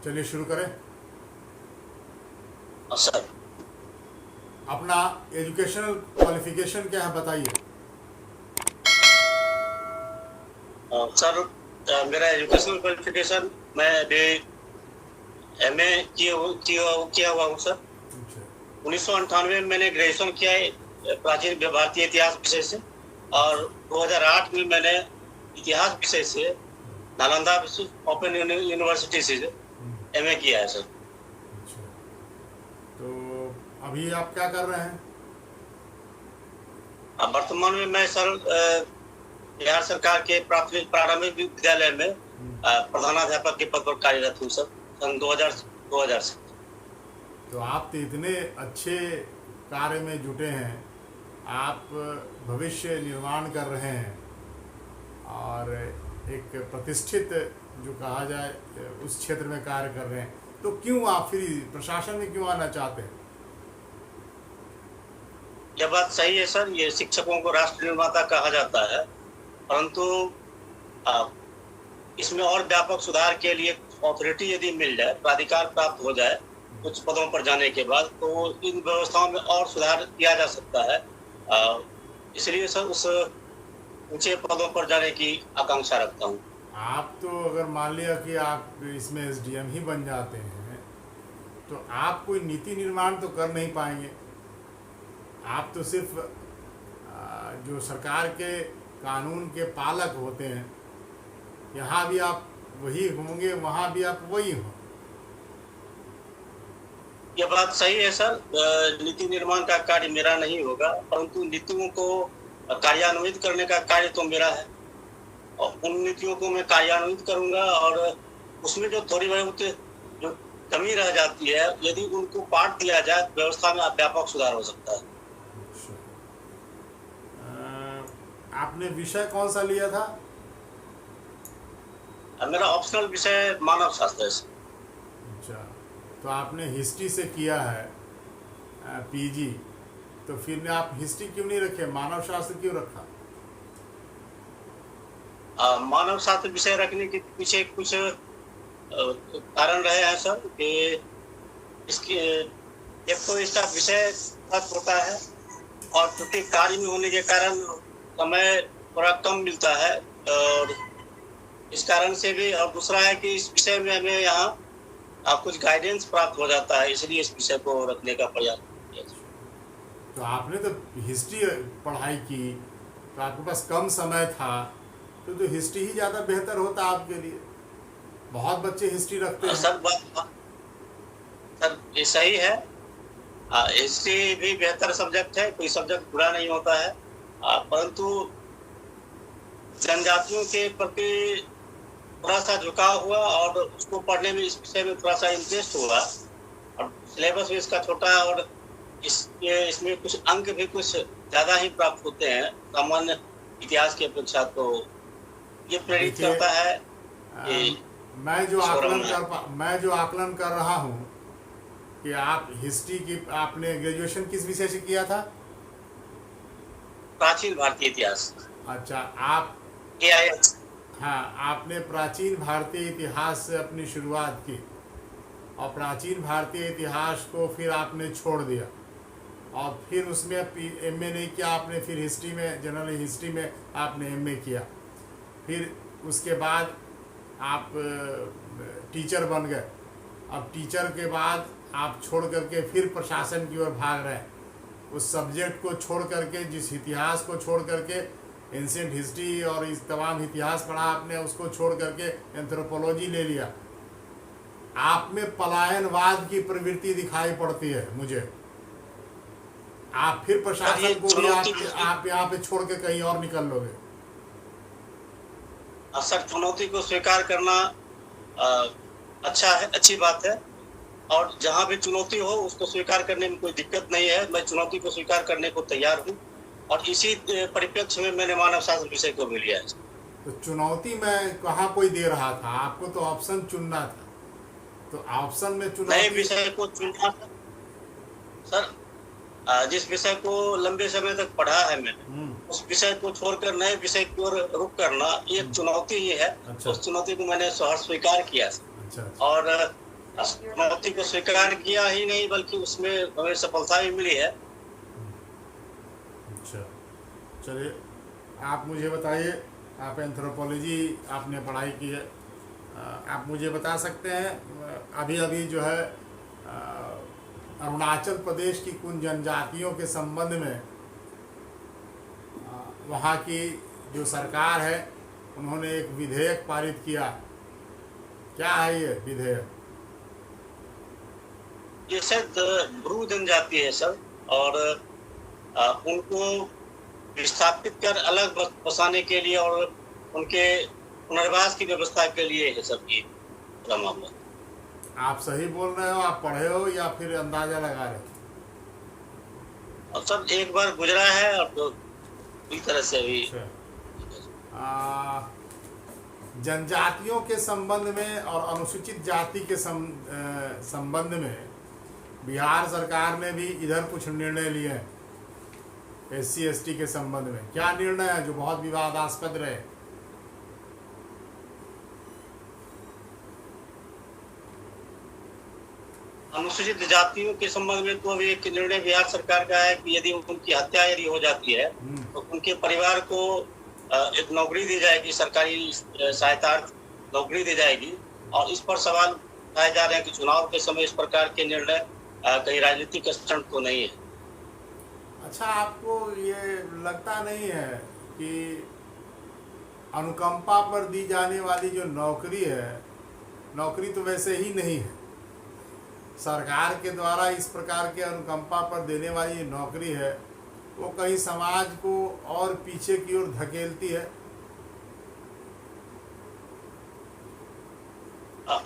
चलिए शुरू करें। सर अपना एजुकेशनल क्वालिफिकेशन क्या है बताइए। सर मेरा एजुकेशनल क्वालिफिकेशन, मैं अभी एमए किया हुआ हूँ सर। अच्छा, 1998 में मैंने ग्रेजुएशन किया है प्राचीन भारतीय इतिहास विषय से, और 2008 में मैंने इतिहास विषय से नालंदा ओपन यूनिवर्सिटी से एमए किया है सर। अच्छा। तो अभी आप क्या कर रहे हैं? अब वर्तमान में मैं सर बिहार सरकार के प्राथमिक प्रारंभिक विद्यालय में प्रधानाध्यापक के पद पर कार्यरत हूँ सर, सन 2000 से। तो आप तो इतने अच्छे कार्य में जुटे हैं, आप भविष्य निर्माण कर रहे हैं और एक प्रतिष्ठित जो कहा जाए उस क्षेत्र में कार्य कर रहे हैं, तो क्यों आप फिर प्रशासन में क्यों आना चाहते हैं? यह बात सही है सर, ये शिक्षकों को राष्ट्र निर्माता कहा जाता है, परंतु इसमें और व्यापक सुधार के लिए अथॉरिटी यदि मिल जाए, प्राधिकार प्राप्त हो जाए कुछ पदों पर जाने के बाद, तो इन व्यवस्थाओं में और सुधार किया जा सकता है। इसलिए सर उस ऊंचे पदों पर जाने की आकांक्षा रखता हूँ। आप तो अगर मान लिया कि आप इसमें एसडीएम ही बन जाते हैं तो आप कोई नीति निर्माण तो कर नहीं पाएंगे। आप तो सिर्फ जो सरकार के कानून के पालक होते हैं, यहाँ भी आप वही होंगे, वहाँ भी आप वही हो। यह बात सही है सर, नीति निर्माण का कार्य मेरा नहीं होगा, परंतु नीतियों को कार्यान्वित करने का कार्य तो मेरा है, और उन नीतियों को मैं कार्यान्वित करूंगा, और उसमें जो थोड़ी बहुत जो कमी रह जाती है, यदि उनको पाट दिया जाए, व्यवस्था में व्यापक सुधार हो सकता है। आपने विषय कौन सा लिया था? मेरा ऑप्शनल विषय मानव शास्त्र है। अच्छा, तो आपने हिस्ट्री से किया है पीजी, तो फिर आप हिस्ट्री क्यों नहीं रखे, मानव शास्त्र क्यों रखा? मानव शास्त्र विषय रखने के पीछे कुछ कारण रहे हैं सर, कि इसके एक तो इसका विषय बहुत होता है, और चूंकि कार्य में होने के कारण समय थोड़ा कम मिलता है, और इस कारण से भी, और दूसरा है कि इस विषय में हमें यहाँ कुछ गाइडेंस प्राप्त हो जाता है, इसलिए इस विषय को रखने का प्रयास किया। तो आपने तो हिस्ट्री पढ़ाई की, तो आपके पास कम समय था, तो हिस्ट्री ही ज़्यादा बेहतर होता आपके लिए। बहुत बच्चे हिस्ट्री रखते हैं। सर ये सही है, हिस्ट्री भी बेहतर सब्जेक्ट है, कोई सब्जेक्ट बुरा नहीं होता है, परंतु जनजातियों के प्रति थोड़ा सा झुकाव हुआ, और उसको पढ़ने में, इस विषय में थोड़ा सा इंटरेस्ट हुआ, और सिलेबस भी इसका छोटा है, और इसमें कुछ अंक भी कुछ ज़्यादा ही प्राप्त होते हैं सामान्य इतिहास की अपेक्षा। तो ये प्रेरित करता है कि मैं जो आकलन कर रहा हूँ कि आप हिस्ट्री की, आपने ग्रेजुएशन किस विषय से किया था? प्राचीन भारतीय इतिहास। अच्छा, आप AIS। हाँ, आपने प्राचीन भारतीय इतिहास से अपनी शुरुआत की, और प्राचीन भारतीय इतिहास को फिर आपने छोड़ दिया, और फिर उसमें एमए नहीं किया आपने, फिर हिस्ट्री में, जनरल हिस्ट्री में आपने एमए किया, फिर उसके बाद आप टीचर बन गए। अब टीचर के बाद आप छोड़ करके फिर प्रशासन की ओर भाग रहे हैं, उस सब्जेक्ट को छोड़ करके, जिस इतिहास को छोड़ करके, एंशिएंट हिस्ट्री और इस तमाम इतिहास पढ़ा आपने, उसको छोड़ करके एंथ्रोपोलॉजी ले लिया। आप में पलायनवाद की प्रवृत्ति दिखाई पड़ती है मुझे। आप फिर प्रशासन को भी आप यहाँ पे छोड़ के कहीं और निकल लोगे। सर, चुनौती को स्वीकार करना अच्छा है, अच्छी बात है, और जहाँ भी चुनौती हो उसको स्वीकार करने में कोई दिक्कत नहीं है। मैं चुनौती को स्वीकार करने को तैयार हूँ, और इसी परिप्रेक्ष्य में मैंने मानव शास्त्र विषय को भी लिया है। तो चुनौती में कहाँ कोई दे रहा था आपको? तो ऑप्शन चुनना था, तो ऑप्शन में चुनौती, नए विषय को चुनना सर। जिस विषय को लंबे समय तक पढ़ा है मैंने, उस विषय को छोड़कर नए विषय की ओर रुख करना एक चुनौती ही है। अच्छा। उस चुनौती को मैंने सहर्ष स्वीकार किया। अच्छा। और उस चुनौती को स्वीकार किया ही नहीं बल्कि उसमें हमें सफलता भी मिली है। अच्छा, चलिए आप मुझे बताइए, आप एंथ्रोपोलॉजी आपने पढ़ाई की है, आप मुझे बता सकते हैं अभी अभी जो है अरुणाचल प्रदेश की कुछ जनजातियों के संबंध में वहाँ की जो सरकार है उन्होंने एक विधेयक पारित किया, क्या है ये विधेयक? ये शायद ब्रू जनजाति है सर, और उनको विस्थापित कर अलग बसाने के लिए और उनके पुनर्वास की व्यवस्था के लिए है सब ये पूरा मामला। आप सही बोल रहे हो, आप पढ़े हो या फिर अंदाजा लगा रहे हो? और सब एक बार गुजरा है और तो पूरी तरह से अभी। जनजातियों के संबंध में और अनुसूचित जाति के संबंध में बिहार सरकार ने भी इधर कुछ निर्णय लिए हैं SC ST के संबंध में। क्या निर्णय है जो बहुत विवादास्पद रहे? अनुसूचित जातियों के संबंध में तो अभी एक निर्णय बिहार सरकार का है कि यदि उनकी हत्या यदि हो जाती है तो उनके परिवार को एक नौकरी दी जाएगी, सरकारी सहायता नौकरी दी जाएगी। और इस पर सवाल उठाए जा रहे हैं कि चुनाव के समय इस प्रकार के निर्णय कहीं राजनीतिक स्टंट तो नहीं है। अच्छा, आपको ये लगता नहीं है कि अनुकंपा पर दी जाने वाली जो नौकरी है, नौकरी तो वैसे ही नहीं है, सरकार के द्वारा इस प्रकार के अनुकंपा पर देने वाली नौकरी है, वो कहीं समाज को और पीछे की ओर धकेलती है?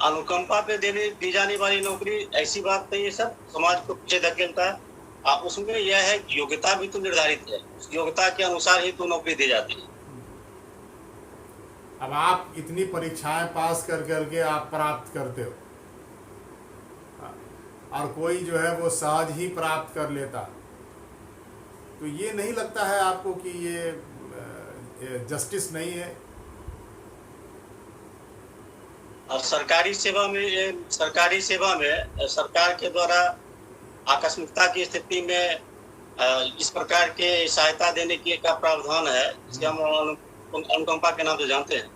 अनुकंपा पे दी जाने वाली नौकरी ऐसी बात नहीं है सर, समाज को पीछे धकेलता है। उसमें यह है कि योग्यता भी तो निर्धारित है, उस योग्यता के अनुसार ही तो नौकरी दी जाती है। अब आप इतनी परीक्षाएं पास कर करके आप प्राप्त करते हो और कोई जो है वो सहज ही प्राप्त कर लेता, तो ये नहीं लगता है आपको कि ये जस्टिस नहीं है? और सरकारी सेवा में सरकार के द्वारा आकस्मिकता की स्थिति में इस प्रकार के सहायता देने की का प्रावधान है, जिसे हम अनुकंपा के नाम से जानते हैं।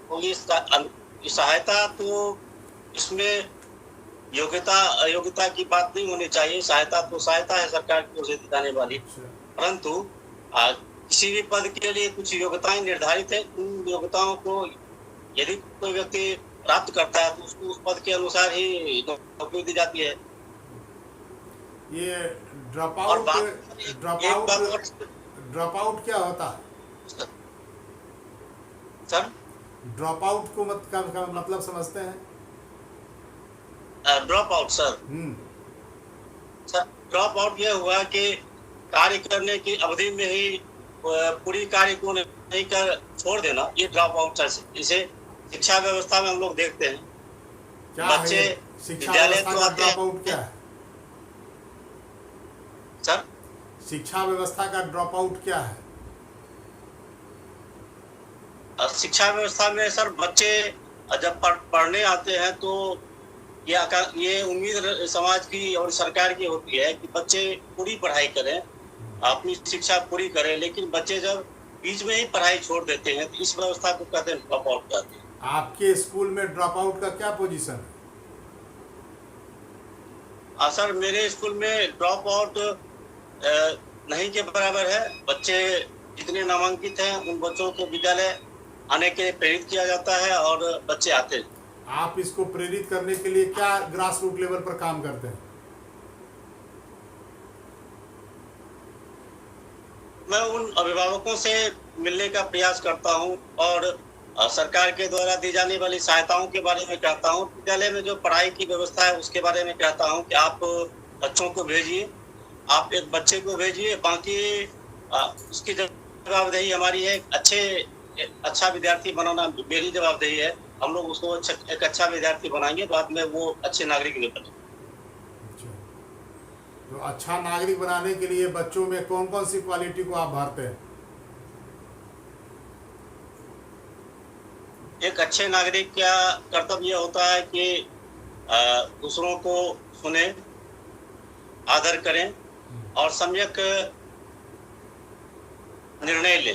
तो ये सहायता तो इसमें योग्यता अयोग्यता की बात नहीं होनी चाहिए। सहायता तो सहायता है सरकार की ओर से दी जाने वाली, परंतु किसी भी पद के लिए कुछ योग्यताएं निर्धारित है। उन योग्यताओं को यदि कोई व्यक्ति प्राप्त करता है तो उसको उस पद के अनुसार ही नौकरी दी जाती है। ये ड्रॉप आउट क्या होता है सर? ड्रॉप आउट को मतलब समझते हैं? Drop out sir, drop out यह हुआ कि कार्य करने की अवधि में ही पूरी कार्य को नहीं कर छोड़ देना, ये ड्रॉप आउट है। इसे शिक्षा व्यवस्था में हम लोग देखते हैं। क्या बच्चे विद्यालय तो आते हैं। ड्रॉप आउट क्या है सर? शिक्षा व्यवस्था का ड्रॉप आउट क्या है? शिक्षा व्यवस्था में सर बच्चे जब पढ़ने आते हैं तो ये उम्मीद समाज की और सरकार की होती है कि बच्चे पूरी पढ़ाई करें, अपनी शिक्षा पूरी करें, लेकिन बच्चे जब बीच में ही पढ़ाई छोड़ देते हैं तो इस व्यवस्था को कहते हैं ड्रॉप आउट कहते हैं। आपके स्कूल में ड्रॉप आउट का क्या पोजीशन है? सर मेरे स्कूल में ड्रॉप आउट नहीं के बराबर है। बच्चे जितने नामांकित हैं उन बच्चों को विद्यालय आने के लिए प्रेरित किया जाता है और बच्चे आते हैं। आप इसको प्रेरित करने के लिए क्या ग्रास रूट लेवल पर काम करते हैं? मैं उन अभिभावकों से मिलने का प्रयास करता हूं और सरकार के द्वारा दी जाने वाली सहायताओं के बारे में कहता हूं। विद्यालय में जो पढ़ाई की व्यवस्था है उसके बारे में कहता हूं कि आप बच्चों को भेजिए, आप एक बच्चे को भेजिए, बाकी उसकी जवाबदेही हमारी है। अच्छा विद्यार्थी बनाना मेरी जवाबदेही है। हम लोग उसको एक अच्छा विद्यार्थी बनाएंगे, बाद में वो अच्छे नागरिक भी बनेंगे। तो अच्छा नागरिक बनाने के लिए बच्चों में कौन कौन सी क्वालिटी को आप भरते हैं? एक अच्छे नागरिक का कर्तव्य होता है कि दूसरों को सुने, आदर करें और सम्यक निर्णय ले।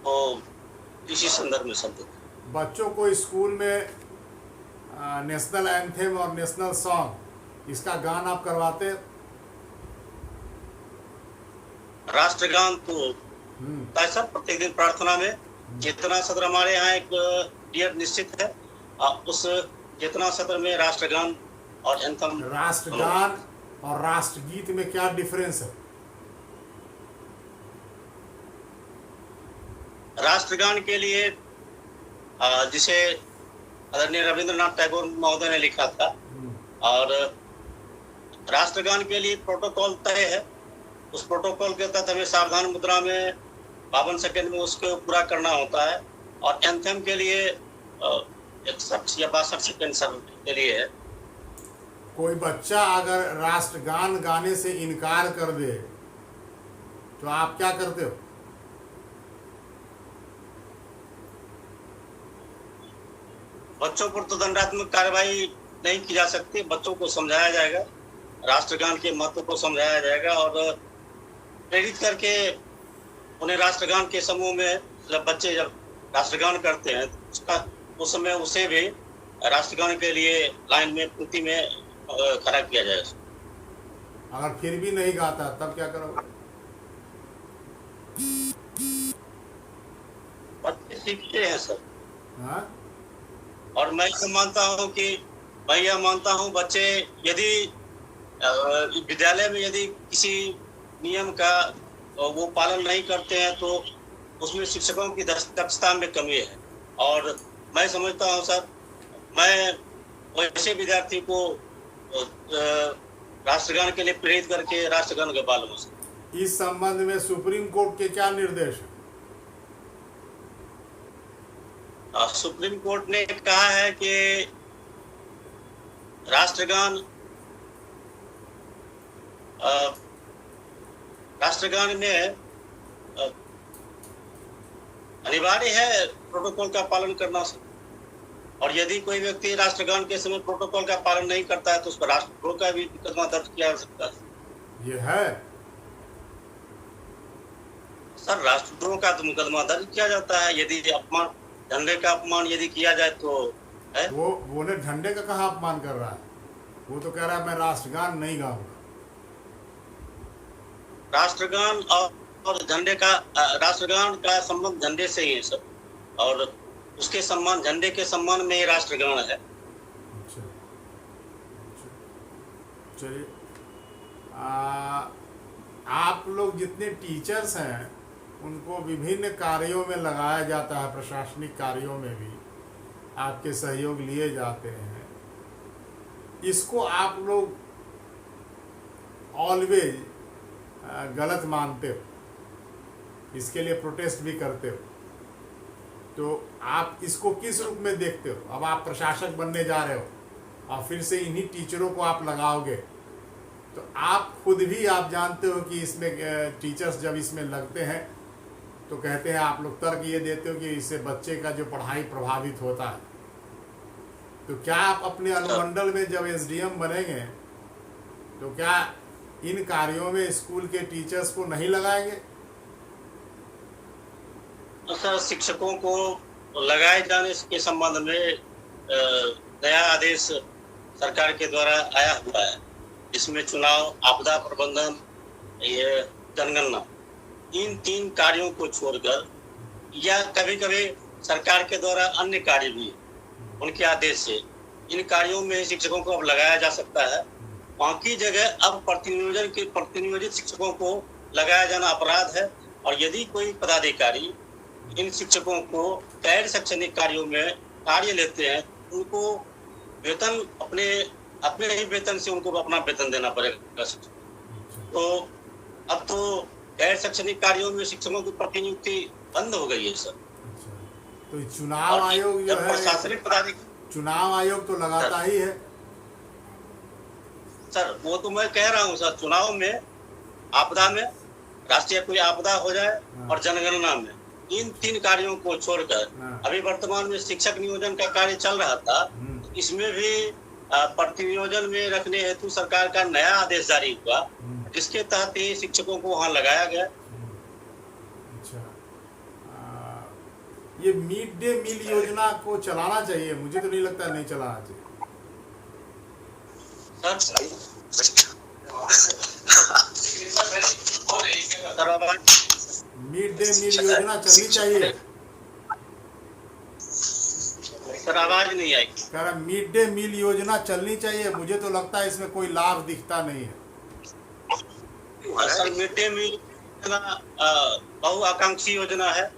तो इसी संदर्भ में शब्द बच्चों को स्कूल में नेशनल एंथम और नेशनल सॉन्ग इसका गान आप करवाते हैं? राष्ट्रगान तो सर प्रत्येक दिन प्रार्थना में जितना सत्र हमारे यहाँ एक पीरियड निश्चित है, उस जितना सत्र में राष्ट्रगान और एंथम। राष्ट्रगान और राष्ट्रगीत में क्या डिफरेंस है? राष्ट्रगान के लिए जिसे आदरणीय रविंद्रनाथ टैगोर महोदय ने लिखा था, और राष्ट्रगान के लिए प्रोटोकॉल तय है। उस प्रोटोकॉल के तहत हमें सावधान मुद्रा में 52 सेकंड में उसको पूरा करना होता है। और एंथम के लिए 61 या 62 सेकंड के लिए है। कोई बच्चा अगर राष्ट्रगान गाने से इनकार कर दे तो आप क्या करते हो? बच्चों पर तो दंडात्मक कार्रवाई नहीं की जा सकती। बच्चों को समझाया जाएगा, राष्ट्रगान के महत्व को समझाया जाएगा और प्रेरित करके उन्हें राष्ट्रगान के समूह में जब राष्ट्रगान करते हैं उस समय उसे भी राष्ट्रगान के लिए लाइन में पंक्ति में खड़ा किया जाएगा। अगर फिर भी नहीं गाता तब क्या करोगे? बच्चे सीखते हैं सर। हाँ? और मैं यह मानता हूँ बच्चे यदि विद्यालय में यदि किसी नियम का वो पालन नहीं करते हैं तो उसमें शिक्षकों की दक्षता में कमी है। और मैं समझता हूँ सर, मैं वैसे विद्यार्थी को राष्ट्रगान के लिए प्रेरित करके राष्ट्रगान के बालूँ। इस संबंध में सुप्रीम कोर्ट के क्या निर्देश है? सुप्रीम कोर्ट ने कहा है कि राष्ट्रगान में अनिवार्य है प्रोटोकॉल का पालन करना। और यदि कोई व्यक्ति राष्ट्रगान के समय प्रोटोकॉल का पालन नहीं करता है तो उस पर राष्ट्रद्रोह का भी मुकदमा दर्ज किया जा सकता है। ये है सर, राष्ट्रद्रोह का तो मुकदमा दर्ज किया जाता है यदि अपमान, झंडे का अपमान यदि किया जाए तो है। वो ने झंडे का कहाँ अपमान कर रहा है? वो तो कह रहा है मैं राष्ट्रगान नहीं गाऊंगा। राष्ट्रगान और झंडे का राष्ट्रगान का संबंध झंडे से ही है सर, और उसके सम्मान, झंडे के सम्मान में ही राष्ट्रगान है। चलिए, आप लोग जितने टीचर्स हैं उनको विभिन्न कार्यों में लगाया जाता है, प्रशासनिक कार्यों में भी आपके सहयोग लिए जाते हैं। इसको आप लोग ऑलवेज गलत मानते हो, इसके लिए प्रोटेस्ट भी करते हो, तो आप इसको किस रूप में देखते हो? अब आप प्रशासक बनने जा रहे हो और फिर से इन्हीं टीचरों को आप लगाओगे, तो आप खुद भी आप जानते हो कि इसमें टीचर्स जब इसमें लगते हैं तो कहते हैं, आप लोग तर्क ये देते हो कि इससे बच्चे का जो पढ़ाई प्रभावित होता है। तो क्या आप अपने अनुमंडल में जब एसडीएम बनेंगे तो क्या इन कार्यों में स्कूल के टीचर्स को नहीं लगाएंगे? सर, शिक्षकों को लगाए जाने के संबंध में नया आदेश सरकार के द्वारा आया हुआ है, जिसमें चुनाव, आपदा प्रबंधन, ये जनगणना, इन 3 कार्यों को छोड़कर या कभी कभी सरकार के द्वारा अन्य कार्य भी उनके आदेश से इन कार्यों में शिक्षकों को अब लगाया जा सकता है। बाकी जगह अब प्रतिनियोजित शिक्षकों को लगाया जाना अपराध है। और यदि कोई पदाधिकारी इन शिक्षकों को गैर शैक्षणिक कार्यों में कार्य लेते हैं, उनको वेतन अपने ही वेतन से उनको अपना वेतन देना पड़ेगा। तो अब तो गैर शैक्षणिक कार्यों में शिक्षकों की प्रतिनियुक्ति बंद हो गई है सर। तो चुनाव आयोग जो है, प्रशासनिक पदाधिकारी, चुनाव आयोग तो लगाता ही है सर वो तो मैं कह रहा हूँ सर, चुनाव में, आपदा में, राष्ट्रीय कोई आपदा हो जाए और जनगणना में, इन 3 कार्यों को छोड़कर अभी वर्तमान में शिक्षक नियोजन का कार्य चल रहा था, इसमें भी प्रतिनियोजन में रखने हेतु सरकार का नया आदेश जारी हुआ, जिसके तहत ही शिक्षकों को वहां लगाया गया। अच्छा, ये मिड डे मील योजना को चलाना चाहिए, मुझे तो नहीं लगता नहीं चलाना चाहिए सर। मिड डे मील योजना चलनी चाहिए सर, आवाज नहीं आई। कह रहा मिड डे मील योजना चलनी चाहिए, मुझे तो लगता है इसमें कोई लाभ दिखता नहीं है। सर, मिड डे मील योजना बहुआकांक्षी योजना है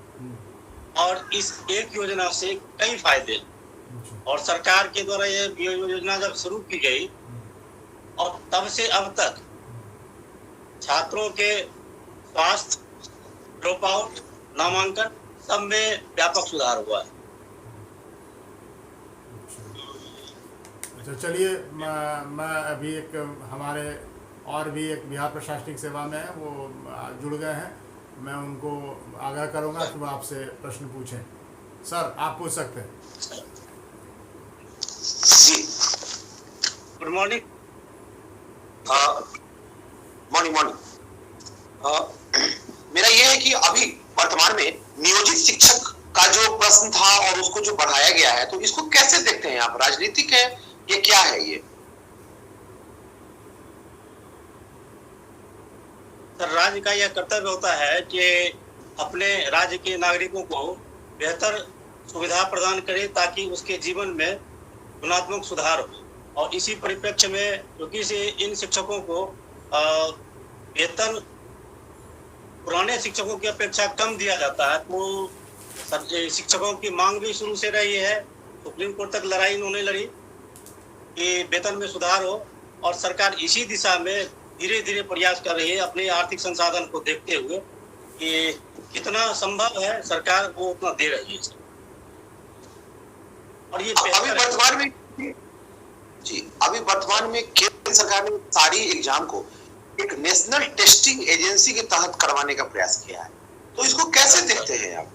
और इस एक योजना से कई फायदे, और सरकार के द्वारा ये योजना जब शुरू की गई और तब से अब तक छात्रों के स्वास्थ्य, ड्रॉप आउट, नामांकन सब में व्यापक सुधार हुआ है। अच्छा, चलिए मैं अभी एक हमारे और भी एक बिहार प्रशासनिक सेवा में है, वो जुड़ गए हैं, मैं उनको आगाह करूंगा कि वो आपसे प्रश्न पूछें। सर, आप पूछ सकते हैं। जी, गुड मॉर्निंग। मॉर्निंग। मेरा यह है कि अभी वर्तमान में नियोजित शिक्षक का जो प्रश्न था और उसको जो बढ़ाया गया है, तो इसको कैसे देखते हैं आप? राजनीतिक है, ये क्या है? ये सर, राज्य का यह कर्तव्य होता है कि अपने राज्य के नागरिकों को बेहतर सुविधा प्रदान करे ताकि उसके जीवन में गुणात्मक सुधार हो, और इसी परिप्रेक्ष्य में क्योंकि इन शिक्षकों को वेतन पुराने शिक्षकों की अपेक्षा कम दिया जाता है, तो शिक्षकों की मांग भी शुरू से रही है। सुप्रीम कोर्ट तक लड़ाई इन्होंने लड़ी कि वेतन में सुधार हो, और सरकार इसी दिशा में धीरे धीरे प्रयास कर रही है अपने आर्थिक संसाधन को देखते हुए कि कितना संभव है सरकार वो उतना दे रही है। और ये अभी वर्तमान में केंद्र सरकार ने सारी एग्जाम को एक नेशनल टेस्टिंग एजेंसी के तहत करवाने का प्रयास किया है, तो इसको कैसे देखते हैं आप?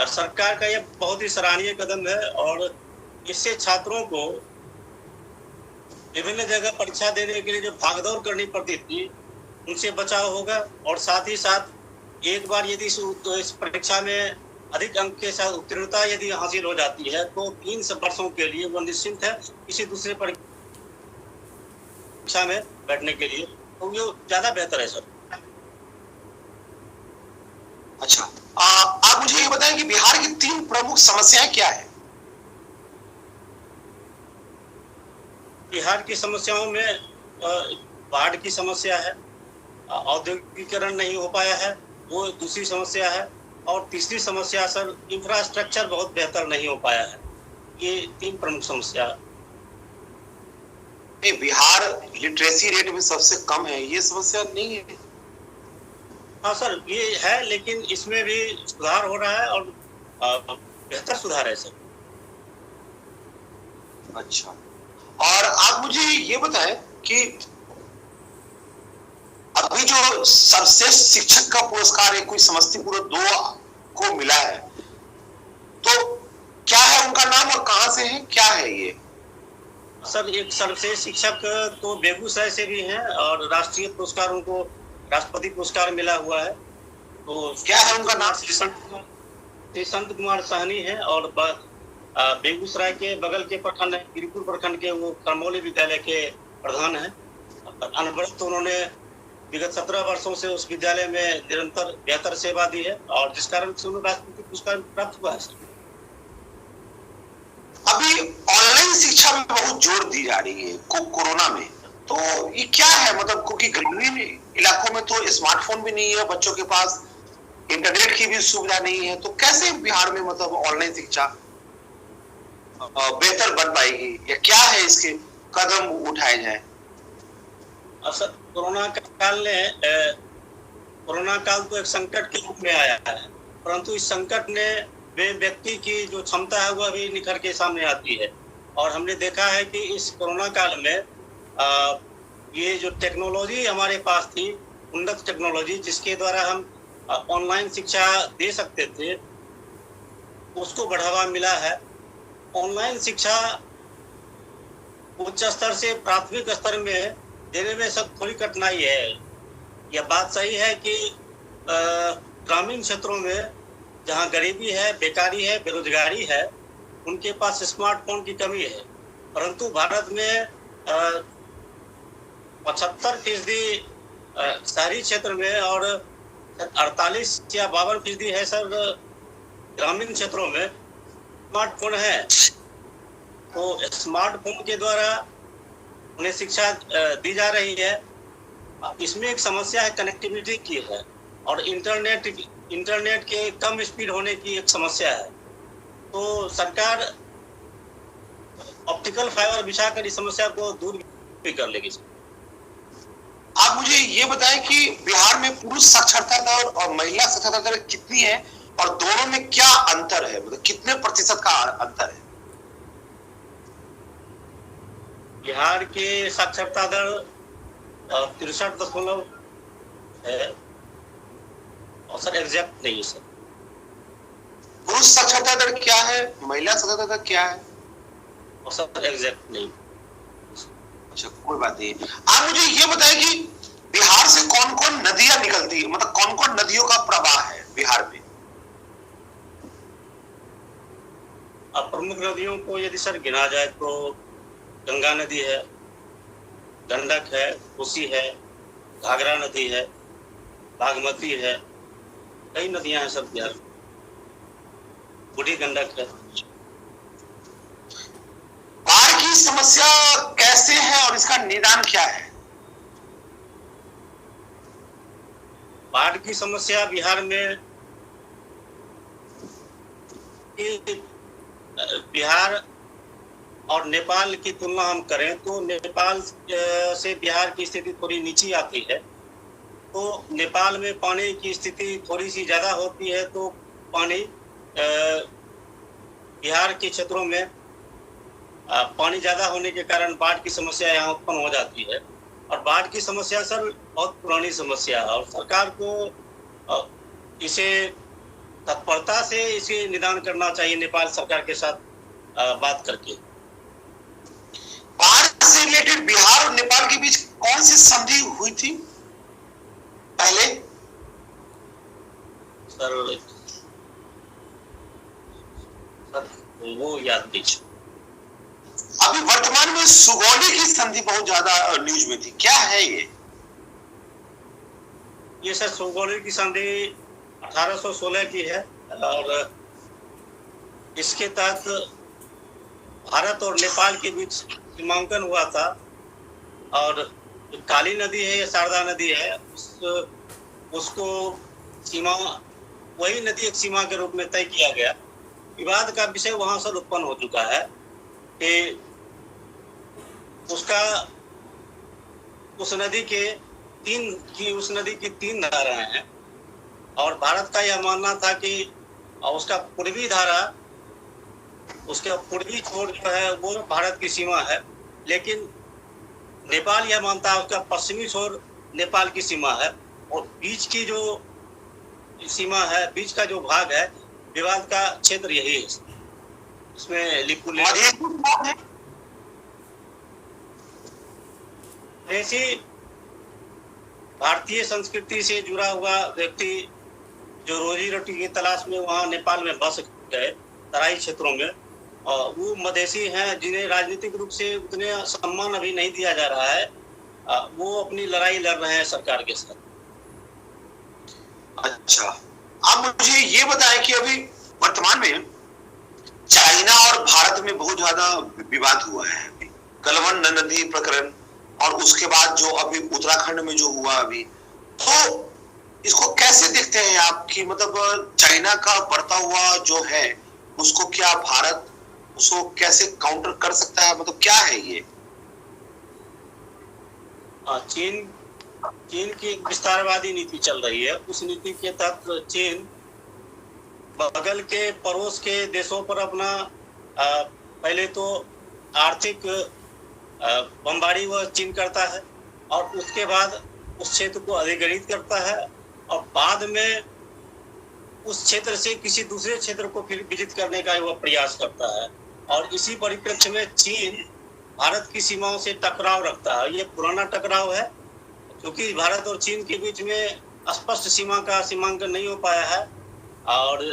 सरकार का यह बहुत ही सराहनीय कदम है, और इससे छात्रों को विभिन्न जगह परीक्षा देने के लिए जो भागदौड़ करनी पड़ती थी उनसे बचाव होगा, और साथ ही साथ एक बार यदि इस परीक्षा में अधिक अंक के साथ उत्तीर्णता यदि हासिल हो जाती है तो 3 वर्षों के लिए वो निश्चिंत है किसी दूसरे परीक्षा में बैठने के लिए, तो ये ज्यादा बेहतर है सर। अच्छा, आप मुझे ये बताएं कि बिहार की 3 प्रमुख समस्याएं क्या है? बिहार की समस्याओं में बाढ़ की समस्या है, औद्योगिकीकरण नहीं हो पाया है, वो दूसरी समस्या है, और तीसरी समस्या सर इंफ्रास्ट्रक्चर बहुत बेहतर नहीं हो पाया है। ये 3 प्रमुख समस्या। बिहार लिटरेसी रेट में सबसे कम है, ये समस्या नहीं है? हाँ सर, ये है, लेकिन इसमें भी सुधार हो रहा है और बेहतर सुधार है सर। अच्छा, और आप मुझे ये बताएं कि अभी जो सर्वश्रेष्ठ शिक्षक का पुरस्कार है कोई समस्तीपुर 2 को मिला है, तो क्या है उनका नाम और कहां से है, क्या है ये? सर, एक सर्वश्रेष्ठ शिक्षक तो बेगूसराय से भी हैं और राष्ट्रीय पुरस्कार उनको राष्ट्रपति पुरस्कार मिला हुआ है। तो क्या है उनका नाम? श्री संत कुमार साहनी है, और बेगूसराय के बगल के प्रखंड गिरिपुर प्रखंड के वो करमौली विद्यालय के प्रधान हैं। अनवरत तो उन्होंने विगत 17 वर्षों से उस विद्यालय में निरंतर बेहतर सेवा दी है, और जिस कारण से उन्हें राष्ट्रपति पुरस्कार प्राप्त हुआ है। अभी ऑनलाइन शिक्षा में बहुत जोर दी जा रही है कोरोना में, तो ये क्या है? मतलब क्योंकि ग्रामीण इलाकों में तो स्मार्टफोन भी नहीं है बच्चों के पास, इंटरनेट की भी सुविधा नहीं है, तो कैसे बिहार में मतलब ऑनलाइन शिक्षा बेहतर बन पाएगी, या क्या है इसके कदम उठाए जाए? सर, कोरोना काल तो एक संकट के रूप में आया है, परंतु इस संकट ने वे व्यक्ति की जो क्षमता है वह भी निखर के सामने आती है, और हमने देखा है कि इस कोरोना काल में ये जो टेक्नोलॉजी हमारे पास थी, उन्नत टेक्नोलॉजी जिसके द्वारा हम ऑनलाइन शिक्षा दे सकते थे, उसको बढ़ावा मिला है। ऑनलाइन शिक्षा उच्च स्तर से प्राथमिक स्तर में देने में सब थोड़ी कठिनाई है। यह बात सही है कि ग्रामीण क्षेत्रों में जहां गरीबी है, बेकारी है, बेरोजगारी है, उनके पास स्मार्टफोन की कमी है। परंतु भारत में 75% शहरी क्षेत्र में और 48 या 52% है सर ग्रामीण क्षेत्रों में स्मार्टफोन है। तो स्मार्टफोन के द्वारा उन्हें शिक्षा दी जा रही है। इसमें एक समस्या है कनेक्टिविटी की है, और इंटरनेट के कम स्पीड होने की एक समस्या है। तो सरकार ऑप्टिकल फाइबर बिछाकर इस समस्या को दूर भी कर लेगी। आप मुझे ये बताएं कि बिहार में पुरुष साक्षरता दर और महिला साक्षरता दर कितनी है और दोनों में क्या अंतर है, मतलब कितने प्रतिशत का अंतर है? बिहार के साक्षरता दर 63.0 है, और सर एग्जैक्ट नहीं है सर। पुरुष साक्षरता दर क्या है, महिला साक्षरता दर क्या है? और सर एग्जैक्ट नहीं। अच्छा, कोई बात नहीं। आप मुझे ये बताएं कि बिहार से कौन कौन नदियां निकलती है, मतलब कौन कौन नदियों का प्रवाह है बिहार में? अब प्रमुख नदियों को यदि सर गिना जाए तो गंगा नदी है, गंडक है, कोसी है, घाघरा नदी है, बागमती है, कई नदियां हैं सर बिहार। बूढ़ी गंडक है। बाढ़ की समस्या कैसे है और इसका निदान क्या है? बाढ़ की समस्या बिहार में, बिहार और नेपाल की तुलना हम करें तो नेपाल से बिहार की स्थिति थोड़ी नीचे आती है। तो नेपाल में पानी की स्थिति थोड़ी सी ज्यादा होती है, तो पानी बिहार के क्षेत्रों में पानी ज्यादा होने के कारण बाढ़ की समस्या यहाँ उत्पन्न हो जाती है। और बाढ़ की समस्या सर बहुत पुरानी समस्या है, और सरकार को इसे तत्परता से इसे निदान करना चाहिए नेपाल सरकार के साथ बात करके। बाढ़ से रिलेटेड बिहार और नेपाल के बीच कौन सी संधि हुई थी पहले? सर वो याद दीजिए। अभी वर्तमान में सुगौली की संधि बहुत ज्यादा न्यूज में थी, क्या है ये? ये सर सुगौली की संधि 1816 की है, और इसके तहत भारत और नेपाल के बीच सीमांकन हुआ था। और काली नदी है, शारदा नदी है, उसको सीमा, वही नदी एक सीमा के रूप में तय किया गया। विवाद का विषय वहां से उत्पन्न हो चुका है कि उस नदी की तीन धाराएं हैं, और भारत का यह मानना था कि उसका पूर्वी धारा, उसका पूर्वी छोर जो है वो भारत की सीमा है, लेकिन नेपाल यह मानता है उसका पश्चिमी छोर नेपाल की सीमा है, और बीच की जो सीमा है, बीच का जो भाग है, विवाद का क्षेत्र यही है। इसमें ऐसी भारतीय संस्कृति से जुड़ा हुआ व्यक्ति जो रोजी रोटी की तलाश में वहां नेपाल में बस गए तराई क्षेत्रों में, और वो मधेसी हैं जिन्हें राजनीतिक रूप से उतने सम्मान अभी नहीं दिया जा रहा है, वो अपनी लड़ाई लड़ रहे हैं सरकार के साथ। अच्छा, आप मुझे ये बताएं कि अभी वर्तमान में चाइना और भारत में बहुत ज्यादा विवाद हुआ है, गलवान नदी प्रकरण, और उसके बाद जो अभी उत्तराखंड में जो हुआ अभी, तो इसको कैसे देखते हैं आप कि मतलब चाइना का बढ़ता हुआ जो है उसको क्या भारत उसको कैसे काउंटर कर सकता है, मतलब क्या है ये? चीन की विस्तारवादी नीति चल रही है। उस नीति के तहत चीन बगल के पड़ोस के देशों पर अपना पहले तो आर्थिक बमबारी वह चीन करता है और उसके बाद उस क्षेत्र को अधिग्रहित करता है और बाद में उस क्षेत्र से किसी दूसरे क्षेत्र को फिर विजित करने का वह प्रयास करता है। और इसी परिप्रेक्ष्य में चीन भारत की सीमाओं से टकराव रखता है। ये पुराना टकराव है क्योंकि भारत और चीन के बीच में स्पष्ट सीमा का सीमांकन नहीं हो पाया है। और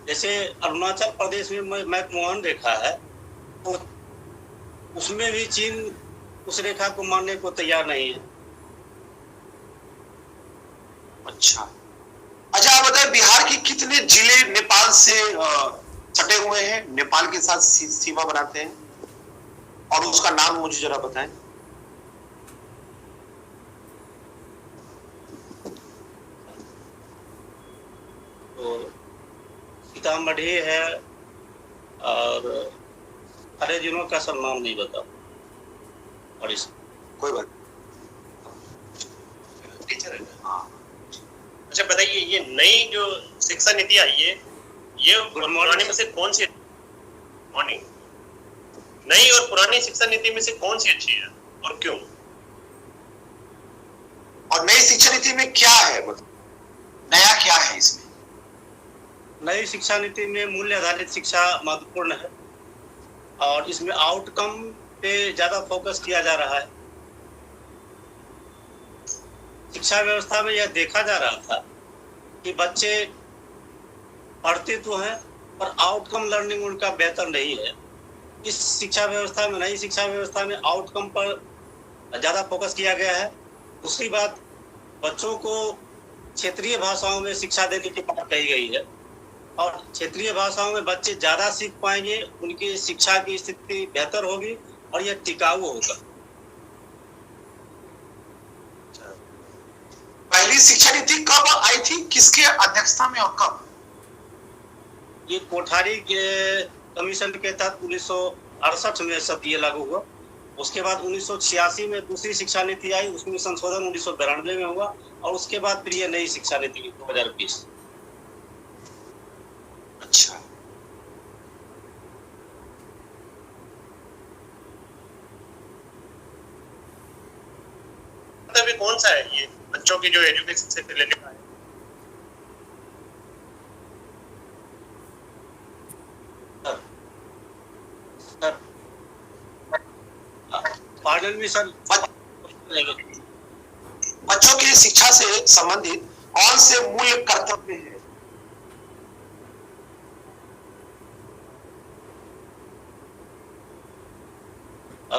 जैसे अरुणाचल प्रदेश में मैकमोहन रेखा है, तो उसमें भी चीन उस रेखा को मानने को तैयार नहीं है। अच्छा अच्छा, आप बताएं बिहार के कितने जिले नेपाल से सटे हुए हैं, नेपाल के साथ सीमा बनाते हैं, और उसका नाम मुझे जरा बताएं। तो सीतामढ़ी है और अरे जिलों का सब नाम नहीं बताओ। और इस कोई बात टीचर है। हाँ, अच्छा बताइए, ये नई जो शिक्षा नीति आई है, ये पुरानी में से कौन सी मॉर्निंग नई और पुरानी शिक्षा नीति में से कौन सी अच्छी है और क्यों? और नई शिक्षा नीति में क्या है, मतलब नया क्या है इसमें? नई शिक्षा नीति में मूल्य आधारित शिक्षा महत्वपूर्ण है और इसमें आउटकम पे ज्यादा फोकस किया जा रहा है। शिक्षा व्यवस्था में यह देखा जा रहा था कि बच्चे पढ़ते तो हैं पर आउटकम लर्निंग उनका बेहतर नहीं है। इस शिक्षा व्यवस्था में, नई शिक्षा व्यवस्था में आउटकम पर ज़्यादा फोकस किया गया है। दूसरी बात, बच्चों को क्षेत्रीय भाषाओं में शिक्षा देने की बात कही गई है और क्षेत्रीय भाषाओं में बच्चे ज़्यादा सीख पाएंगे, उनकी शिक्षा की स्थिति बेहतर होगी और यह टिकाऊ होगा। पहली शिक्षा नीति कब आई थी, किसके अध्यक्षता में और कब? ये कोठारी के कमीशन के तहत 1968 में सब ये लागू हुआ। उसके बाद 1986 में दूसरी शिक्षा नीति आई, उसमें संशोधन 1992 में हुआ और उसके बाद फिर ये नई शिक्षा नीति 2020। अच्छा, मतलब कौन सा है ये बच्चों की जो एजुकेशन से रिलेटेड है? पार्डन में सर, बच्चों की शिक्षा से संबंधित कौन से मूल्य कर्तव्य है?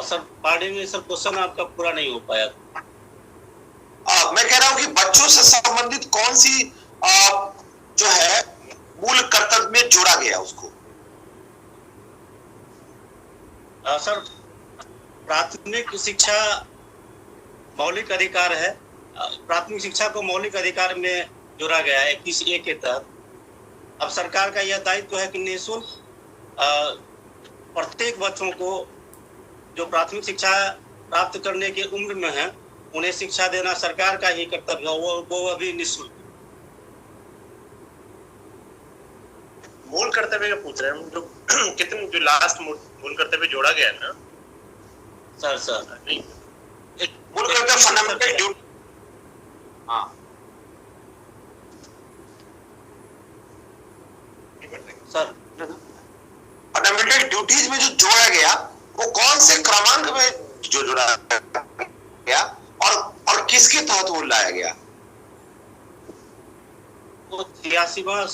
सर पार्डन में सर क्वेश्चन आपका पूरा नहीं हो पाया। मैं कह रहा हूं कि बच्चों से संबंधित कौन सी जो है मूल कर्तव्य में जोड़ा गया उसको? सर प्राथमिक शिक्षा मौलिक अधिकार है। प्राथमिक शिक्षा को मौलिक अधिकार में जोड़ा गया है 21A के तहत। अब सरकार का यह दायित्व है कि निःशुल्क प्रत्येक बच्चों को जो प्राथमिक शिक्षा प्राप्त करने की उम्र में है उन्हें शिक्षा देना सरकार का ही कर्तव्य है, वो अभी निःशुल्क। मूल कर्तव्य का पूछ रहे हैं हम, जो कितने जो लास्ट मूल कर्तव्य जोड़ा गया है ना सर नहीं, मूल कर्तव्य फंडामेंटल ड्यूटी। हाँ सर, फंडामेंटल ड्यूटीज में जो जोड़ा गया वो कौन से क्रमांक में जो जोड़ा गया और किसके तहत वो लाया गया? वो 83वां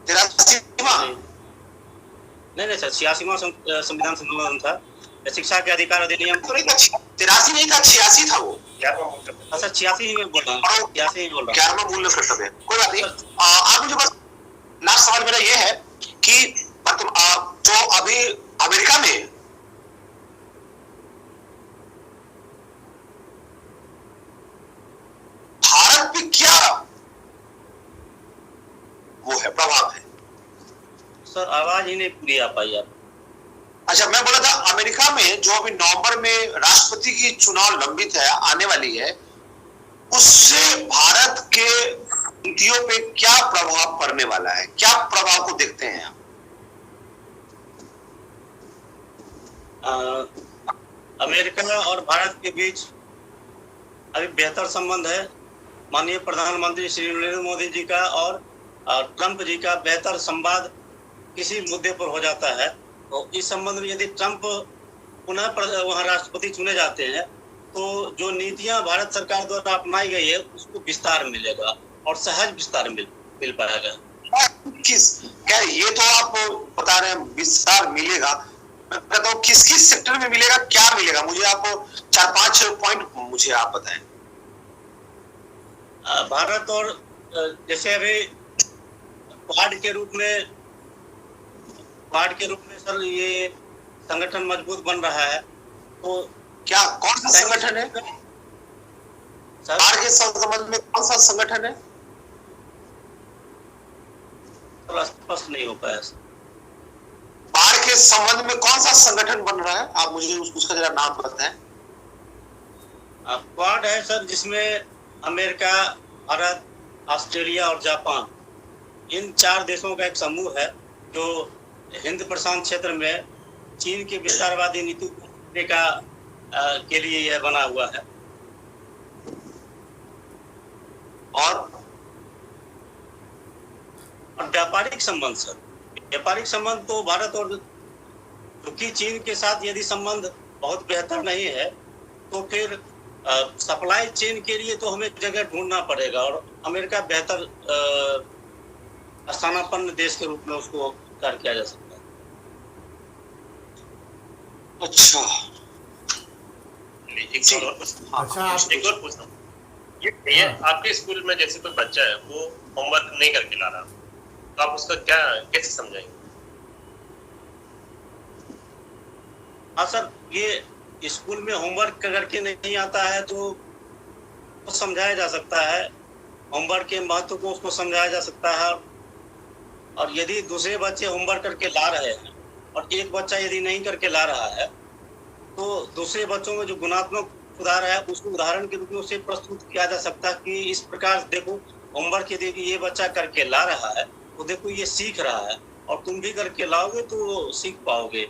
83वां नहीं सर 86वां संविधान संशोधन था, शिक्षा के अधिकार अधिनियम। 83 नहीं था, 86 था वो। अच्छा 86 ही में बोल रहा हूँ, 86 ही बोल रहा हूँ। 11वां मूल्य कर्तव्य, कोई बात नहीं। आप मुझे बस लास्ट सवाल मेरा ये है कि जो अभी अमेरिका में भारत पे क्या वो है, प्रभाव है? सर आवाज ही नहीं पूरी आ पाई आप। अच्छा, मैं बोला था अमेरिका में जो अभी नवंबर में राष्ट्रपति की चुनाव लंबित है, आने वाली है, उससे भारत के नीतियों पे क्या प्रभाव पड़ने वाला है, क्या प्रभाव को देखते हैं आप? अमेरिका और भारत के बीच अभी बेहतर संबंध है। माननीय प्रधानमंत्री श्री नरेंद्र मोदी जी का और ट्रंप जी का बेहतर संवाद किसी मुद्दे पर हो जाता है, तो इस संबंध में यदि ट्रंप पुनः वहाँ राष्ट्रपति चुने जाते हैं तो जो नीतियां भारत सरकार द्वारा अपनाई गई है उसको विस्तार मिलेगा और सहज विस्तार मिल पाएगा। क्या ये तो आप बता रहे हैं विस्तार मिलेगा, मैं कहता हूँ किस किस सेक्टर में मिलेगा, क्या मिलेगा? मुझे आप 4-5 पॉइंट मुझे आप बताएं। भारत और जैसे अभी क्वाड के रूप में सर ये संगठन मजबूत बन रहा है, तो क्या कौन सा संगठन है सर? क्वाड के संबंध में कौन सा संगठन है? स्पष्ट नहीं हो पाया। क्वाड के संबंध में कौन सा संगठन बन रहा है, आप मुझे उसका जरा नाम बताएं। क्वाड है सर जिसमें अमेरिका, भारत, ऑस्ट्रेलिया और जापान, इन 4 देशों का एक समूह है जो हिंद प्रशांत क्षेत्र में चीन की विस्तारवादी नीति के लिए यह बना हुआ है। और व्यापारिक संबंध सर, व्यापारिक संबंध तो भारत और क्योंकि चीन के साथ यदि संबंध बहुत बेहतर नहीं है तो फिर सप्लाई चेन के लिए तो हमें जगह ढूंढना पड़ेगा और अमेरिका बेहतर स्थानापन्न देश के रूप में उसको कार्य किया जा सकता है। अच्छा, एक और पूछना, ये आपके स्कूल में जैसे कोई बच्चा है वो होमवर्क नहीं करके ला रहा, तो आप उसका कैसे समझाएंगे? हाँ सर, ये स्कूल में होमवर्क करके नहीं आता है तो समझाया जा सकता है, होमवर्क के महत्व को उसको समझाया जा सकता है। और यदि दूसरे बच्चे होमवर्क करके ला रहे हैं और एक बच्चा यदि नहीं करके ला रहा है तो दूसरे बच्चों में जो गुणात्मक सुधार है उसको उदाहरण के रूप में उसे प्रस्तुत किया जा सकता है कि इस प्रकार देखो होमवर्क यदि ये बच्चा करके ला रहा है तो देखो ये सीख रहा है और तुम भी करके लाओगे तो सीख पाओगे,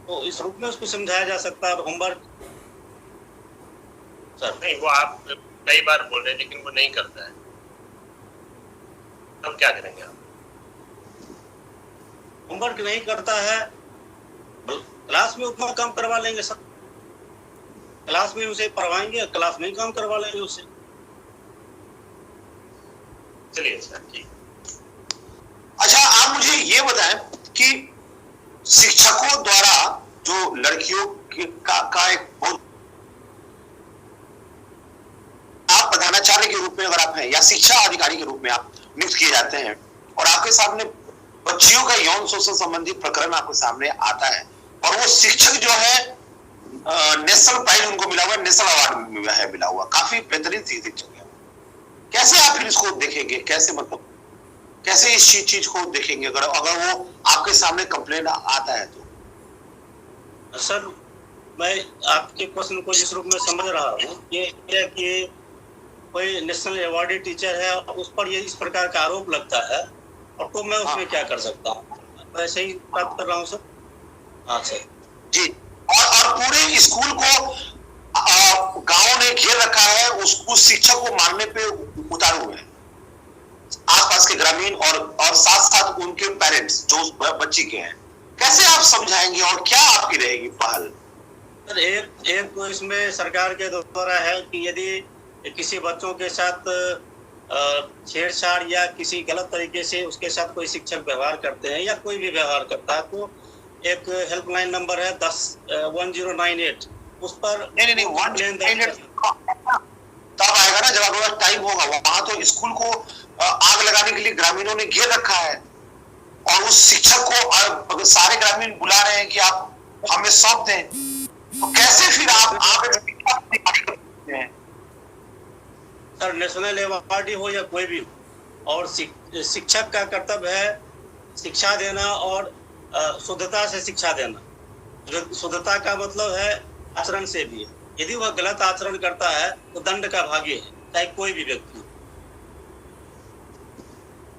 तो इस रूप में उसको समझाया जा सकता है। होमवर्क सर नहीं, वो आप कई बार बोल रहे हैं लेकिन वो नहीं करता है, तब क्या करेंगे आप? होमवर्क नहीं करता है, क्लास में उतना काम करवा लेंगे सर, क्लास में उसे पढ़वाएंगे, क्लास में ही काम करवा लेंगे उससे। चलिए सर, ठीक। अच्छा, आप मुझे ये बताएं कि शिक्षकों द्वारा जो लड़कियों का एक बहुत, आप प्रधानाचार्य के रूप में अगर आप हैं या शिक्षा अधिकारी के रूप में आप नियुक्त किए जाते हैं और आपके सामने बच्चियों का यौन शोषण संबंधी प्रकरण आपके सामने आता है और वो शिक्षक जो है नेशनल प्राइज उनको मिला हुआ है, नेशनल अवार्ड मिला हुआ, काफी बेहतरीन शिक्षक है, कैसे आप फिर इसको देखेंगे? कैसे मतलब कैसे इस चीज को देखेंगे अगर वो आपके सामने कंप्लेन आता है तो? सर, मैं आपके प्रश्न को जिस रूप में समझ रहा हूँ ये है कि कोई नेशनल अवार्डी टीचर है और उस पर ये इस प्रकार का आरोप लगता है और तो मैं उसमें क्या कर सकता हूँ? मैं सही बात कर रहा हूँ सर? हाँ सर जी। और पूरे स्कूल को गांव ने घेर रखा है, उस शिक्षक को मारने पे उतारू हुए हैं आसपास के ग्रामीण और साथ साथ उनके पेरेंट्स जो उस बच्ची के हैं, कैसे आप समझाएंगे और क्या आपकी रहेगी पहल? सर, एक तो इसमें सरकार के द्वारा है कि यदि किसी बच्चों के साथ छेड़छाड़ या किसी गलत तरीके से उसके साथ कोई शिक्षक व्यवहार करते हैं या कोई भी व्यवहार करता है तो एक हेल्पलाइन नंबर है 1098, उस पर नहीं 198 तब आएगा ना जब आपके पास टाइम होगा। वहां तो स्कूल को आग लगाने के लिए ग्रामीणों ने घेर रखा है और उस शिक्षक को सारे ग्रामीण बुला रहे हैं कि आप हमें सौंप दें, तो कैसे फिर आप सर नेशनल अवार्डी हो या कोई भी हो और शिक्षक का कर्तव्य है शिक्षा देना और शुद्धता से शिक्षा देना। शुद्धता का मतलब है आचरण से भी, यदि वह गलत आचरण करता है तो दंड का भागी है, चाहे कोई भी व्यक्ति।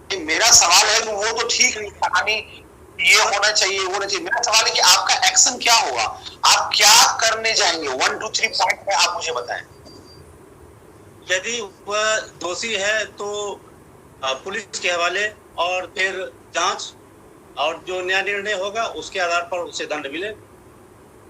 मेरा सवाल है कि वो तो ठीक नहीं, कहानी ये होना चाहिए, वो होना चाहिए। मेरा सवाल है कि आपका एक्शन क्या होगा, आप क्या करने जाएंगे? 1 2 3 पॉइंट में आप मुझे बताएं। यदि वह दोषी है तो पुलिस के हवाले, और फिर जांच, और जो न्याय निर्णय होगा उसके आधार पर उसे दंड मिले।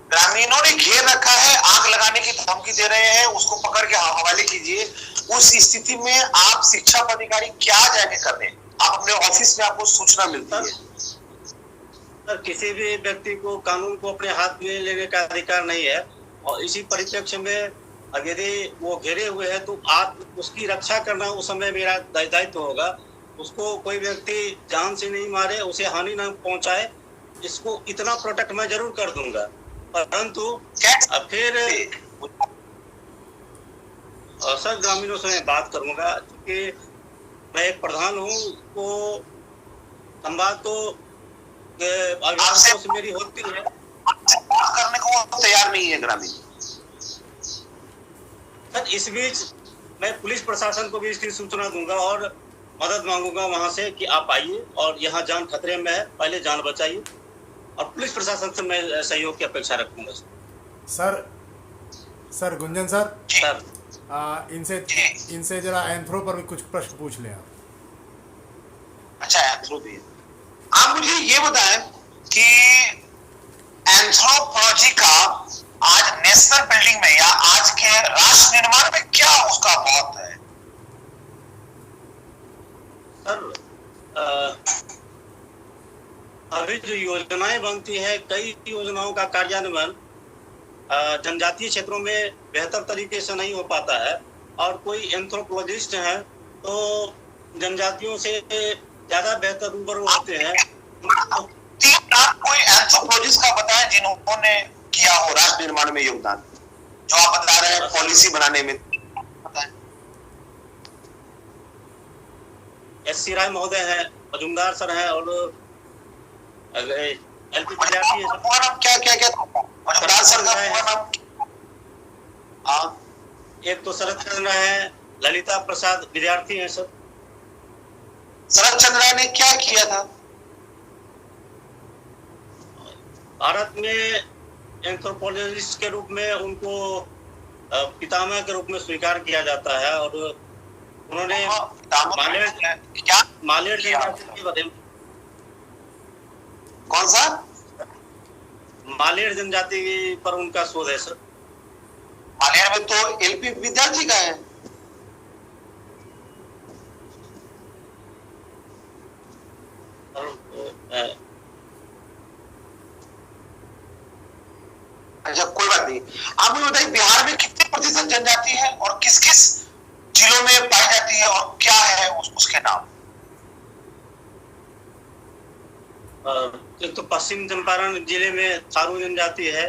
ग्रामीणों ने घेर रखा है, आग लगाने की धमकी दे रहे हैं, उसको पकड़ के हवाले कीजिए। उस स्थिति में आप शिक्षा पदाधिकारी क्या जाएंगे करने? आप अपने ऑफिस में आपको सूचना मिलती है। सर, किसी भी व्यक्ति को कानून को अपने हाथ में लेने का अधिकार नहीं है, और इसी परिप्रेक्ष्य में यदि वो घेरे हुए हैं तो आप उसकी रक्षा करना उस समय मेरा दायित्व होगा। उसको कोई व्यक्ति जान से नहीं मारे, उसे हानि न पहुंचाए, इसको इतना प्रोटेक्ट मैं जरूर कर दूंगा। परंतु फिर सर ग्रामीणों से मैं बात करूंगा, क्योंकि मैं एक प्रधान हूँ, तो संवाद तो अभिभावकों से मेरी होती है, बात करने को वो तैयार नहीं है ग्रामीण। सर इस बीच मैं पुलिस प्रशासन को भी इसकी सूचना दूंगा और मदद मांगूंगा वहां से कि आप आइए, और यहाँ जान खतरे में है, पहले जान बचाइए, और पुलिस प्रशासन से मैं सहयोग की अपेक्षा रखूंगा। सर गुंजन सर, सर इनसे जरा एंथ्रो पर भी कुछ प्रश्न पूछ लें आप। अच्छा, एंथ्रो भी। आप मुझे ये बताएं कि एंथ्रोपोलॉजी का आज नेशनल बिल्डिंग में या आज के राष्ट्र निर्माण में क्या उसका महत्व है? सर अभी जो योजनाएं बनती है, कई योजनाओं का कार्यान्वयन जनजातीय क्षेत्रों में बेहतर तरीके से नहीं हो पाता है, और कोई एंथ्रोपोलॉजिस्ट हैं तो जनजातियों से ज्यादा बेहतर रूबरू होते हैं। 3 नाम कोई एंथ्रोपोलॉजिस्ट का बताएं जिन्होंने किया हो राष्ट्र निर्माण में योगदान, जो आप बता रहे हैं पॉलिसी बनाने में। बताएं। एस.सी. राय महोदय हैं, मजुमदार सर हैं, और एलपी विद्यार्थी है। क्या मजुमदार सर का पूरा नाम? हाँ, एक तो शरद चंद्र है, ललिता प्रसाद विद्यार्थी हैं सर। शरद चंद्र ने क्या किया था? भारत में एंथ्रोपोलॉजिस्ट के रूप में उनको पितामह के रूप में स्वीकार किया जाता है, और उन्होंने मालेर जनजाति के बारे में, कौन सा? मालेर जनजाति पर उनका शोध है सर। मालेर में तो एलपी विद्यार्थी का है। अच्छा, कोई बात नहीं। आप मुझे बताइए, बिहार में कितने प्रतिशत जनजाति है और किस किस जिलों में पाई जाती है, और क्या है उसके नाम? एक तो पश्चिम चंपारण जिले में थारू जनजाति है,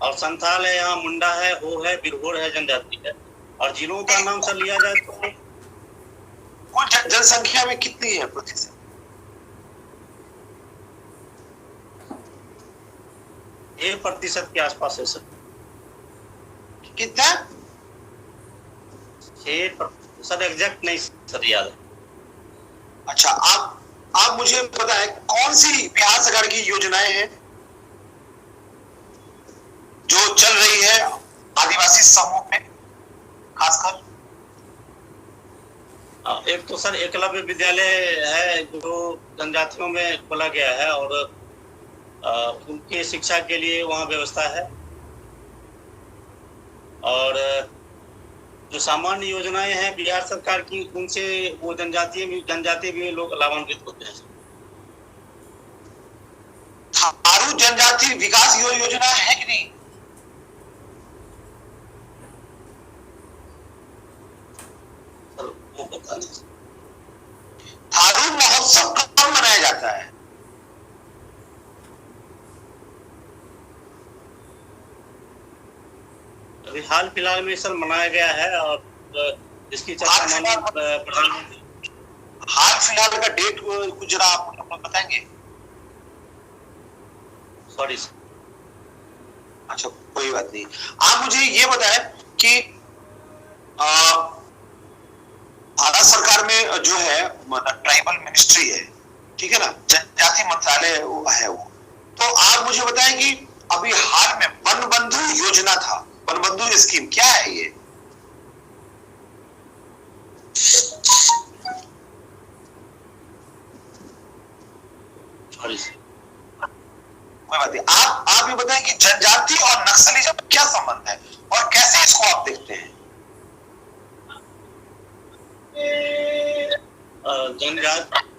और संथाल है, यहाँ मुंडा है, हो है, बिरहोर है जनजाति है। और जिलों का नाम सर लिया जाए तो कुल जनसंख्या में कितनी है प्रतिशत? 1% के आसपास है सर। कितना? 6% सर, एग्जैक्ट नहीं सर याद है। अच्छा, आप मुझे बताएं कौन सी बिहार सरकार की योजनाएं हैं जो चल रही है आदिवासी समूह में खासकर? एक तो सर एकलव्य विद्यालय है जो जनजातियों में खोला गया है, और उनके शिक्षा के लिए वहाँ व्यवस्था है। और जो सामान्य योजनाएं हैं बिहार सरकार की, उनसे वो जनजाति भी लोग लाभान्वित होते हैं। थारू जनजाति विकास योजना है कि नहीं? वो पता नहीं। थारू महोत्सव कब मनाया जाता है? अभी हाल फिलहाल में सर मनाया गया है, और इसकी चर्चा प्रधानमंत्री। हाल फिलहाल का डेट कुछ जरा आप बताएंगे? Sorry sir. अच्छा, कोई बात नहीं। आप मुझे ये बताएं कि भारत सरकार बिहार में जो है ट्राइबल मिनिस्ट्री है, ठीक है ना, जनजाति मंत्रालय है वो। तो आप मुझे बताएं कि अभी हाल में वन बंधु योजना था, वन बंधु स्कीम क्या है ये? कोई बात नहीं, आप ये बताएं कि जनजाति और नक्सलिज्म में क्या संबंध है और कैसे इसको आप देखते हैं?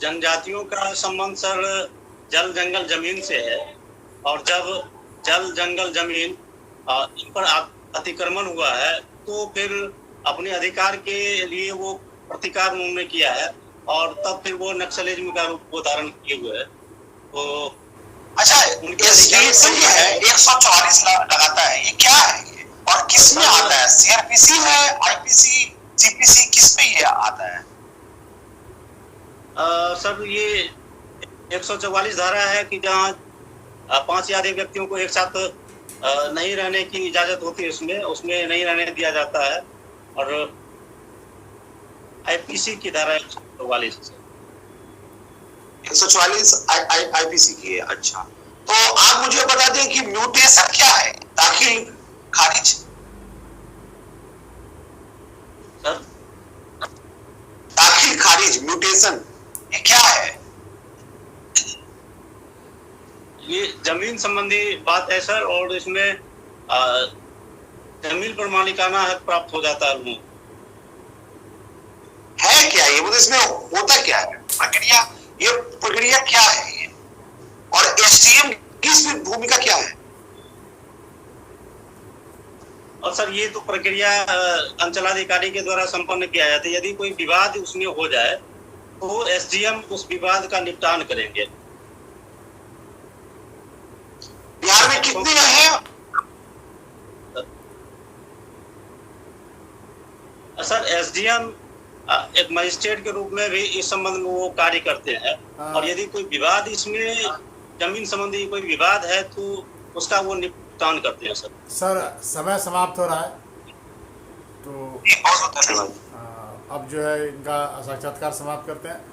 जनजातियों का संबंध सर जल जंगल जमीन से है, और जब जल जंगल जमीन इन पर अतिक्रमण हुआ है तो फिर अपने अधिकार के लिए वो प्रतिकार उन्होंने किया है, और तब फिर वो नक्सलिज्म का रूप धारण किए हुए है। तो अच्छा, सही है, 144 लगाता है, ये क्या है ये और किस में आता है? सीआरपीसी है, आईपीसी, सीपीसी, किस में ये आता है? सर ये 144 धारा है कि जहाँ 5 या अधिक व्यक्तियों को एक साथ नहीं रहने की इजाजत होती है, उसमें नहीं रहने दिया जाता है। और आईपीसी की धारा 144 आईपीसी की है। अच्छा, तो आप मुझे बता दें कि म्यूटेशन क्या है? दाखिल खारिज सर, दाखिल खारिज म्यूटेशन ये क्या है? ये जमीन संबंधी बात है सर, और इसमें जमीन पर मालिकाना हक प्राप्त हो जाता है लोगों। है क्या ये, मतलब इसमें होता क्या है प्रक्रिया, ये प्रक्रिया क्या है ये, और एसडीएम की इसमें भूमिका क्या है? और सर ये तो प्रक्रिया अंचलाधिकारी के द्वारा संपन्न किया जाता है। यदि कोई विवाद उसमें हो जाए तो एसडीएम उस विवाद का निपटान करेंगे। बिहार में कितने हैं? सर एसडीएम एक मजिस्ट्रेट के रूप में भी इस संबंध में वो कार्य करते हैं, और यदि कोई विवाद इसमें जमीन संबंधी कोई विवाद है तो उसका वो निपटान करते हैं। सर समय समाप्त हो रहा है, तो बहुत धन्यवाद। अब जो है इनका साक्षात्कार समाप्त करते हैं।